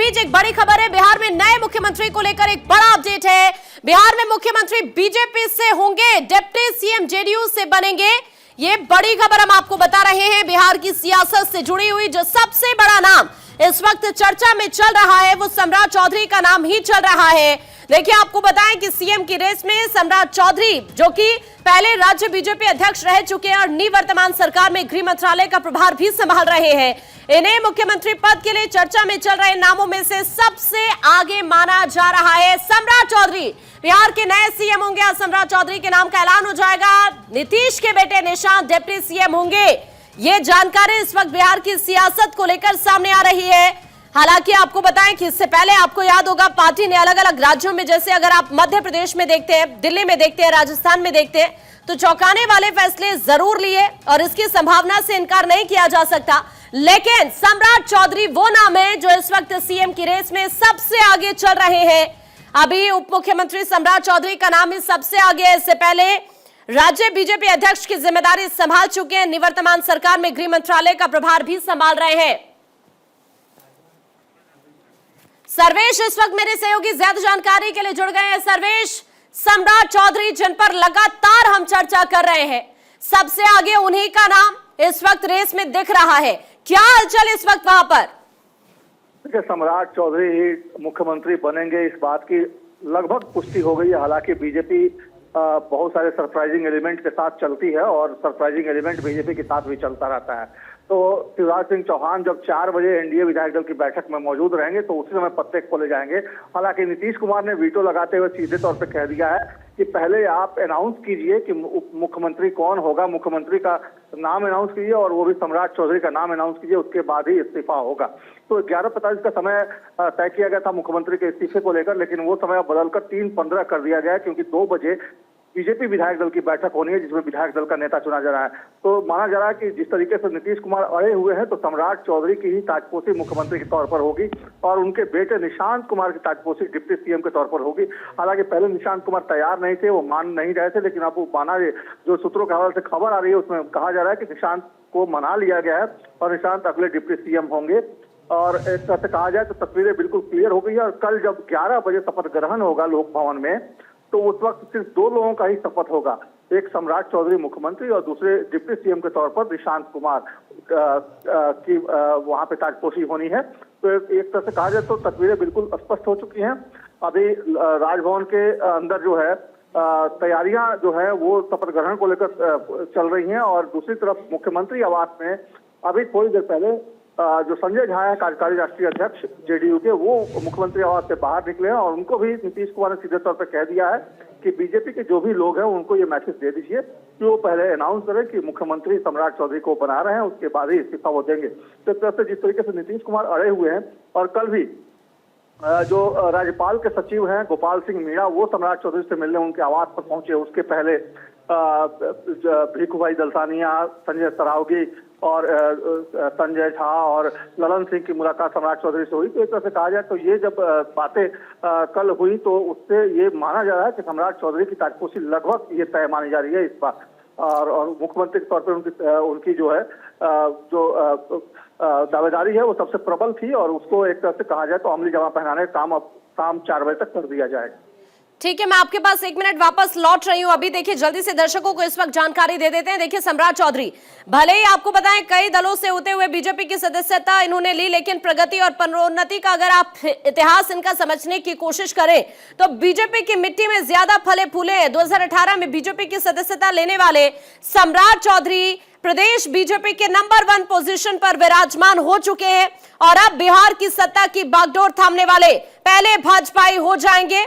बीच एक बड़ी खबर है। बिहार में नए मुख्यमंत्री को लेकर एक बड़ा अपडेट है। बिहार में मुख्यमंत्री बीजेपी से होंगे, डिप्टी सीएम जेडीयू से बनेंगे। ये बड़ी खबर हम आपको बता रहे हैं। बिहार की सियासत से जुड़ी हुई जो सबसे बड़ा नाम इस वक्त चर्चा में चल रहा है वो सम्राट चौधरी का नाम ही चल रहा है। देखिए, आपको बताएं कि सीएम की रेस में सम्राट चौधरी, जो कि पहले राज्य बीजेपी अध्यक्ष रह चुके हैं और निवर्तमान सरकार में गृह मंत्रालय का प्रभार भी संभाल रहे हैं, इन्हें मुख्यमंत्री पद के लिए चर्चा में चल रहे नामों में से सबसे आगे माना जा रहा है सम्राट चौधरी। बिहार के नए सीएम होंगे। आज सम्राट चौधरी के नाम का ऐलान हो जाएगा। नीतीश के बेटे निशांत डिप्टी सीएम होंगे। ये जानकारी इस वक्त बिहार की सियासत को लेकर सामने आ रही है। हालांकि आपको बताएं कि इससे पहले आपको याद होगा, पार्टी ने अलग अलग राज्यों में, जैसे अगर आप मध्य प्रदेश में देखते हैं, दिल्ली में देखते हैं, राजस्थान में देखते हैं, तो चौंकाने वाले फैसले जरूर लिए और इसकी संभावना से इनकार नहीं किया जा सकता। लेकिन सम्राट चौधरी वो नाम है जो इस वक्त सीएम की रेस में सबसे आगे चल रहे हैं। अभी उप मुख्यमंत्री सम्राट चौधरी का नाम ही सबसे आगे है। इससे पहले राज्य बीजेपी अध्यक्ष की जिम्मेदारी संभाल चुके हैं। निवर्तमान सरकार में गृह मंत्रालय का प्रभार भी संभाल रहे हैं। सर्वेश इस वक्त मेरे सहयोगी ज्यादा जानकारी के लिए जुड़ गए हैं। सर्वेश, सम्राट चौधरी जिन पर लगातार हम चर्चा कर रहे हैं, सबसे आगे उन्हीं का नाम इस वक्त रेस में दिख रहा है। क्या हलचल इस वक्त वहां पर? देखिए, सम्राट चौधरी ही मुख्यमंत्री बनेंगे, इस बात की लगभग पुष्टि हो गई है। हालांकि बीजेपी बहुत सारे सरप्राइजिंग एलिमेंट के साथ चलती है और सरप्राइजिंग एलिमेंट बीजेपी के साथ भी चलता रहता है। तो शिवराज सिंह चौहान जब 4 बजे एनडीए विधायक दल की बैठक में मौजूद रहेंगे तो उसी समय पत्ते खोले जाएंगे। हालांकि नीतीश कुमार ने वीटो लगाते हुए सीधे तौर पर कह दिया है कि पहले आप अनाउंस कीजिए कि उप मुख्यमंत्री कौन होगा, मुख्यमंत्री का नाम अनाउंस कीजिए और वो भी सम्राट चौधरी का नाम अनाउंस कीजिए, उसके बाद ही इस्तीफा होगा। तो 11:45 का समय तय किया गया था मुख्यमंत्री के इस्तीफे को लेकर, लेकिन वो समय बदलकर 3:15 कर दिया गया क्योंकि 2 बजे बीजेपी विधायक दल की बैठक होनी है जिसमें विधायक दल का नेता चुना जा रहा है। तो माना जा रहा है कि जिस तरीके से नीतीश कुमार अड़े हुए हैं तो सम्राट चौधरी की ही ताजपोशी मुख्यमंत्री के तौर पर होगी और उनके बेटे निशांत कुमार की ताजपोशी डिप्टी सीएम के तौर पर होगी। हालांकि पहले निशांत कुमार तैयार नहीं थे, वो मान नहीं रहे थे, लेकिन अब वो माना, जो सूत्रों के हवाले से खबर आ रही है उसमें कहा जा रहा है कि निशांत को मना लिया गया है और निशांत अगले डिप्टी सीएम होंगे। और एक तरह से कहा जाए तो तस्वीरें बिल्कुल क्लियर हो गई है। और कल जब 11 बजे शपथ ग्रहण होगा लोक भवन में, तो उस वक्त सिर्फ 2 लोगों का ही शपथ होगा, एक सम्राट चौधरी मुख्यमंत्री और दूसरे डिप्टी सीएम के तौर पर निशांत कुमार की वहां पे ताजपोशी होनी है। तो एक तरह से कहा जाए तो तस्वीरें बिल्कुल स्पष्ट हो चुकी हैं। अभी राजभवन के अंदर जो है तैयारियां जो है वो शपथ ग्रहण को लेकर चल रही हैं और दूसरी तरफ मुख्यमंत्री आवास में अभी थोड़ी देर पहले जो संजय झा है, कार्यकारी राष्ट्रीय अध्यक्ष जेडीयू के, वो मुख्यमंत्री आवास से बाहर निकले हैं और उनको भी नीतीश कुमार ने सीधे तौर पर कह दिया है कि बीजेपी के जो भी लोग हैं उनको ये मैसेज दे दीजिए कि वो पहले अनाउंस करें कि मुख्यमंत्री सम्राट चौधरी को बना रहे हैं, उसके बाद ही इस्तीफा वो देंगे। तो इस तरह से जिस तरीके से नीतीश कुमार अड़े हुए हैं और कल भी जो राज्यपाल के सचिव हैं गोपाल सिंह मीणा, वो सम्राट चौधरी से मिलने उनके आवास पर पहुंचे। उसके पहले भीखू भाई दलसानिया, संजय सरावगी और संजय झा और ललन सिंह की मुलाकात सम्राट चौधरी से हुई। तो एक तरह से कहा जाए तो ये जब बातें कल हुई तो उससे ये माना जा रहा है कि सम्राट चौधरी की ताजपोशी लगभग ये तय मानी जा रही है इस बार। और मुख्यमंत्री के तौर पर उनकी जो है जो दावेदारी है वो सबसे प्रबल थी और उसको एक तरह से कहा जाए तो अमली जमा पहनाने का काम अब शाम 4 बजे तक कर दिया जाएगा। ठीक है, मैं आपके पास 1 मिनट वापस लौट रही हूं। अभी देखिए, जल्दी से दर्शकों को इस वक्त जानकारी दे देते हैं। देखिए, सम्राट चौधरी भले ही आपको बताएं कई दलों से होते हुए बीजेपी की सदस्यता इन्होंने ली, लेकिन प्रगति और पदोन्नति का अगर आप इतिहास इनका समझने की कोशिश करें तो बीजेपी की मिट्टी में ज्यादा फले फूले हैं। 2018 में बीजेपी की सदस्यता लेने वाले सम्राट चौधरी प्रदेश बीजेपी के नंबर 1 पोजीशन पर विराजमान हो चुके हैं और अब बिहार की सत्ता की बागडोर थामने वाले पहले भाजपाई हो जाएंगे।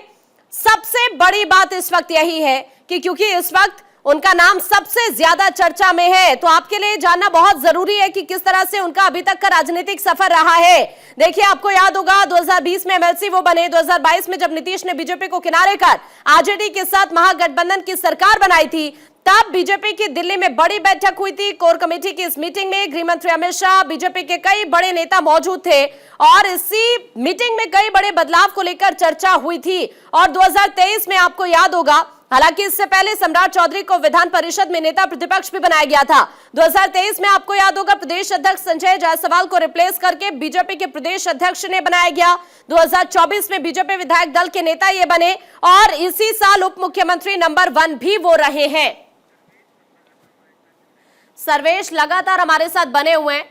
सबसे बड़ी बात इस वक्त यही है कि क्योंकि इस वक्त उनका नाम सबसे ज्यादा चर्चा में है, तो आपके लिए जानना बहुत जरूरी है कि किस तरह से उनका अभी तक का राजनीतिक सफर रहा है। देखिए, आपको याद होगा 2020 में एमएलसी वो बने, 2022 में जब नीतीश ने बीजेपी को किनारे कर आरजेडी के साथ महागठबंधन की सरकार बनाई थी, तब बीजेपी की दिल्ली में बड़ी बैठक हुई थी। कोर कमेटी की इस मीटिंग में गृह मंत्री अमित शाह, बीजेपी के कई बड़े नेता मौजूद थे और इसी मीटिंग में कई बड़े बदलाव को लेकर चर्चा हुई थी। और 2023 में आपको याद होगा हालांकि इससे पहले सम्राट चौधरी को विधान परिषद में नेता प्रतिपक्ष भी बनाया गया था। 2023 में आपको याद होगा प्रदेश अध्यक्ष संजय जायसवाल को रिप्लेस करके बीजेपी के प्रदेश अध्यक्ष ने बनाया गया। 2024 में बीजेपी विधायक दल के नेता ये बने और इसी साल उप मुख्यमंत्री नंबर 1 भी वो रहे हैं। सर्वेश लगातार हमारे साथ बने हुए हैं,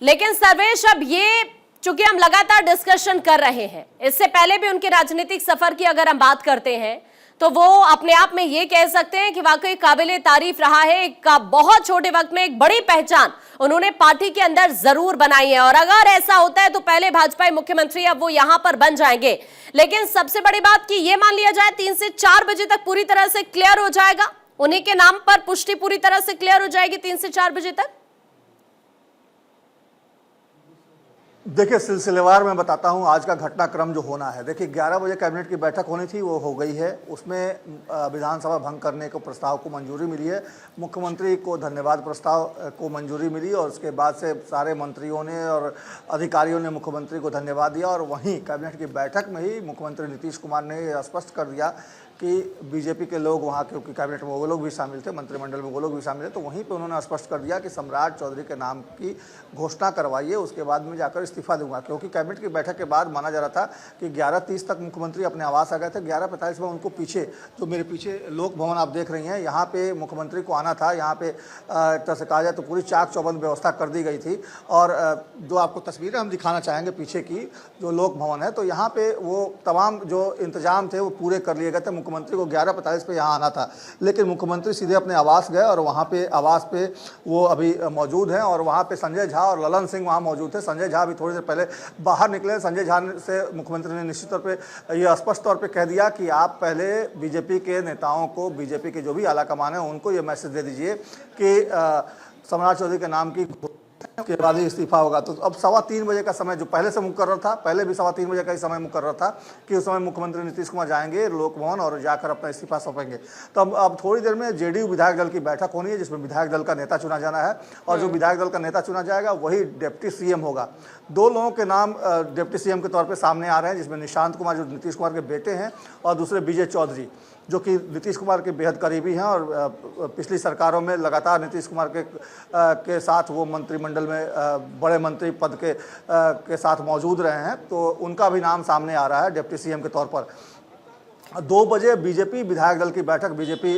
लेकिन सर्वेश अब ये चूंकि हम लगातार डिस्कशन कर रहे हैं, इससे पहले भी उनके राजनीतिक सफर की अगर हम बात करते हैं तो वो अपने आप में ये कह सकते हैं कि वाकई काबिले तारीफ रहा है। एक बहुत छोटे वक्त में एक बड़ी पहचान उन्होंने पार्टी के अंदर जरूर बनाई है और अगर ऐसा होता है तो पहले भाजपाई मुख्यमंत्री अब वो यहां पर बन जाएंगे। लेकिन सबसे बड़ी बात कि ये मान लिया जाए 3 से 4 बजे तक पूरी तरह से क्लियर हो जाएगा, उन्हीं के नाम पर पुष्टि पूरी तरह से क्लियर हो जाएगी 3 से 4 बजे तक। देखिए, सिलसिलेवार मैं बताता हूं आज का घटनाक्रम जो होना है। देखिए 11 बजे कैबिनेट की बैठक होनी थी, वो हो गई है। उसमें विधानसभा भंग करने को प्रस्ताव को मंजूरी मिली है, मुख्यमंत्री को धन्यवाद प्रस्ताव को मंजूरी मिली और उसके बाद से सारे मंत्रियों ने और अधिकारियों ने मुख्यमंत्री को धन्यवाद दिया। और वहीं कैबिनेट की बैठक में ही मुख्यमंत्री नीतीश कुमार ने स्पष्ट कर दिया कि बीजेपी के लोग वहाँ, क्योंकि कैबिनेट में वो लोग भी शामिल थे, मंत्रिमंडल में वो लोग भी शामिल थे, तो वहीं पे उन्होंने स्पष्ट कर दिया कि सम्राट चौधरी के नाम की घोषणा करवाइए, उसके बाद में जाकर इस्तीफा दूंगा। क्योंकि कैबिनेट की बैठक के बाद माना जा रहा था कि 11:30 तक मुख्यमंत्री अपने आवास आ गए थे। 11:45 में उनको पीछे, जो मेरे पीछे लोक भवन आप देख रही हैं, यहाँ पे मुख्यमंत्री को आना था। यहाँ पे एक तरह से कहा जाए तो पूरी चाक चौबंद व्यवस्था कर दी गई थी। और जो आपको तस्वीरें हम दिखाना चाहेंगे पीछे की, जो लोक भवन है, तो यहाँ पे वो तमाम जो इंतजाम थे वो पूरे कर लिए गए थे। मुख्यमंत्री को 11:45 पे यहाँ आना था, लेकिन मुख्यमंत्री सीधे अपने आवास गए और वहाँ पे आवास पे वो अभी मौजूद हैं। और वहाँ पे संजय झा और ललन सिंह वहाँ मौजूद थे। संजय झा भी थोड़ी देर पहले बाहर निकले। संजय झा से मुख्यमंत्री ने निश्चित तौर पे ये स्पष्ट तौर पे कह दिया कि आप पहले बीजेपी के नेताओं को, बीजेपी के जो भी आला कमान है उनको ये मैसेज दे दीजिए कि सम्राट चौधरी के नाम की के बाद ही इस्तीफा होगा। तो अब 3:15 बजे का समय जो पहले से मुकर्रर था, पहले भी 3:15 बजे का ही समय मुकर्रर था कि उस समय मुख्यमंत्री नीतीश कुमार जाएंगे लोक भवन और जाकर अपना इस्तीफा सौंपेंगे। तो अब थोड़ी देर में जेडीयू विधायक दल की बैठक होनी है, जिसमें विधायक दल का नेता चुना जाना है और जो विधायक दल का नेता चुना जाएगा वही डिप्टी सीएम होगा। 2 लोगों के नाम डिप्टी सीएम के तौर पर सामने आ रहे हैं, जिसमें निशांत कुमार जो नीतीश कुमार के बेटे हैं और दूसरे विजय चौधरी जो कि नीतीश कुमार के बेहद करीबी हैं और पिछली सरकारों में लगातार नीतीश कुमार के साथ वो मंत्रिमंडल में बड़े मंत्री पद के साथ मौजूद रहे हैं। तो उनका भी नाम सामने आ रहा है डिप्टी सीएम के तौर पर। 2 बजे बीजेपी विधायक दल की बैठक बीजेपी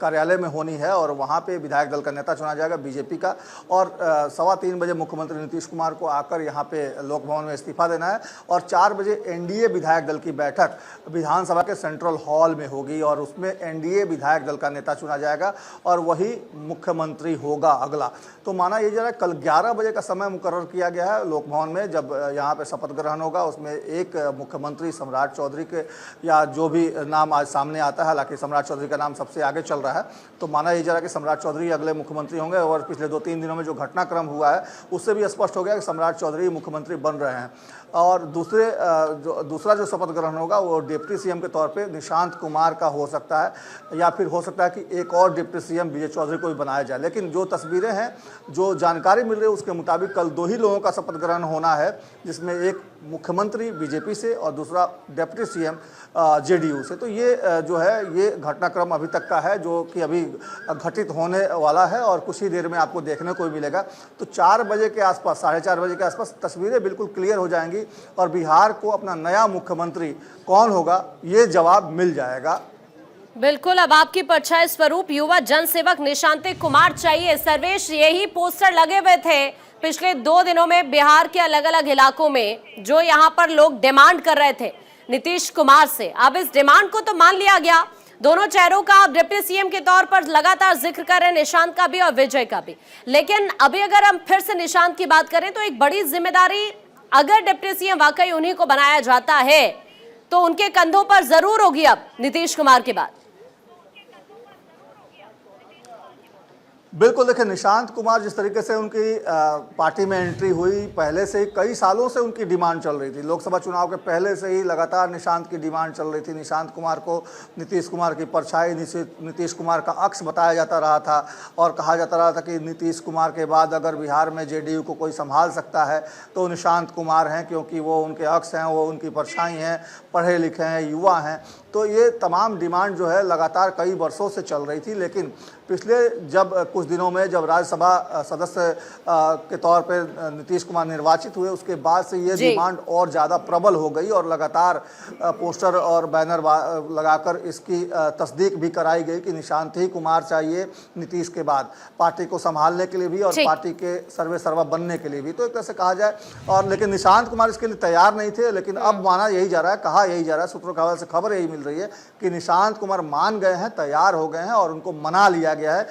कार्यालय में होनी है और वहाँ पे विधायक दल का नेता चुना जाएगा बीजेपी का। और 3:15 बजे मुख्यमंत्री नीतीश कुमार को आकर यहाँ पे लोक भवन में इस्तीफा देना है और 4 बजे एनडीए विधायक दल की बैठक विधानसभा के सेंट्रल हॉल में होगी और उसमें एनडीए विधायक दल का नेता चुना जाएगा और वही मुख्यमंत्री होगा अगला। तो माना ये जरा कल 11 बजे का समय मुकर्रर किया गया है लोक भवन में, जब यहाँ पे शपथ ग्रहण होगा। उसमें एक मुख्यमंत्री सम्राट चौधरी के या जो भी नाम आज सामने आता है, हालांकि सम्राट चौधरी का नाम सबसे आगे चल रहा है, तो माना ये जरा कि सम्राट चौधरी अगले मुख्यमंत्री होंगे। और पिछले 2-3 दिनों में जो घटनाक्रम हुआ है उससे भी स्पष्ट हो गया कि सम्राट चौधरी मुख्यमंत्री बन रहे हैं। और दूसरा जो शपथ ग्रहण होगा वो डिप्टी सीएम के तौर पे निशांत कुमार का हो सकता है या फिर हो सकता है कि एक और डिप्टी सीएम विजय चौधरी को भी बनाया जाए। लेकिन जो तस्वीरें हैं, जो जानकारी मिल रही है उसके मुताबिक कल 2 ही लोगों का शपथ ग्रहण होना है, जिसमें एक मुख्यमंत्री बीजेपी से और दूसरा डिप्टी सीएम जेडीयू से। तो ये जो है ये घटनाक्रम अभी तक का है जो कि अभी घटित होने वाला है और कुछ ही देर में आपको देखने को मिलेगा। तो 4 बजे के आसपास, 4:30 बजे के आसपास तस्वीरें बिल्कुल क्लियर हो जाएंगी और बिहार को अपना नया मुख्यमंत्री कौन होगा ये जवाब मिल जाएगा। बिल्कुल, अब आपकी परछाई स्वरूप युवा जनसेवक निशांत कुमार चाहिए। सर्वेश, यही पोस्टर लगे हुए थे पिछले 2 दिनों में बिहार के अलग अलग इलाकों में, जो यहाँ पर लोग डिमांड कर रहे थे नीतीश कुमार से। अब इस डिमांड को तो मान लिया गया, दोनों चेहरों का आप डिप्टी सीएम के तौर पर लगातार जिक्र कर रहे हैं, निशांत का भी और विजय का भी। लेकिन अभी अगर हम फिर से निशांत की बात करें तो एक बड़ी जिम्मेदारी अगर डिप्टी सीएम वाकई उन्हीं को बनाया जाता है तो उनके कंधों पर जरूर होगी अब नीतीश कुमार के बाद। बिल्कुल, देखिए निशांत कुमार जिस तरीके से उनकी पार्टी में एंट्री हुई, पहले से ही कई सालों से उनकी डिमांड चल रही थी। लोकसभा चुनाव के पहले से ही लगातार निशांत की डिमांड चल रही थी। निशांत कुमार को नीतीश कुमार की परछाई, नीतीश कुमार का अक्स बताया जाता रहा था और कहा जाता रहा था कि नीतीश कुमार के बाद अगर बिहार में जेडीयू को कोई संभाल सकता है तो निशांत कुमार हैं, क्योंकि वो उनके अक्स हैं, वो उनकी परछाई हैं, पढ़े लिखे हैं, युवा हैं। तो ये तमाम डिमांड जो है लगातार कई वर्षों से चल रही थी, लेकिन पिछले जब कुछ दिनों में जब राज्यसभा सदस्य के तौर पे नीतीश कुमार निर्वाचित हुए, उसके बाद से ये डिमांड और ज़्यादा प्रबल हो गई और लगातार पोस्टर और बैनर लगाकर इसकी तस्दीक भी कराई गई कि निशांत ही कुमार चाहिए नीतीश के बाद, पार्टी को संभालने के लिए भी और पार्टी के सर्वे सर्वा बनने के लिए भी। तो एक तरह से कहा जाए, और लेकिन निशांत कुमार इसके लिए तैयार नहीं थे। लेकिन अब माना यही जा रहा है, कहा यही जा रहा है, सूत्रों के हवाले से खबर यही मिल रही है कि निशांत कुमार मान गए हैं, तैयार हो गए हैं और उनको मना लिया गया है।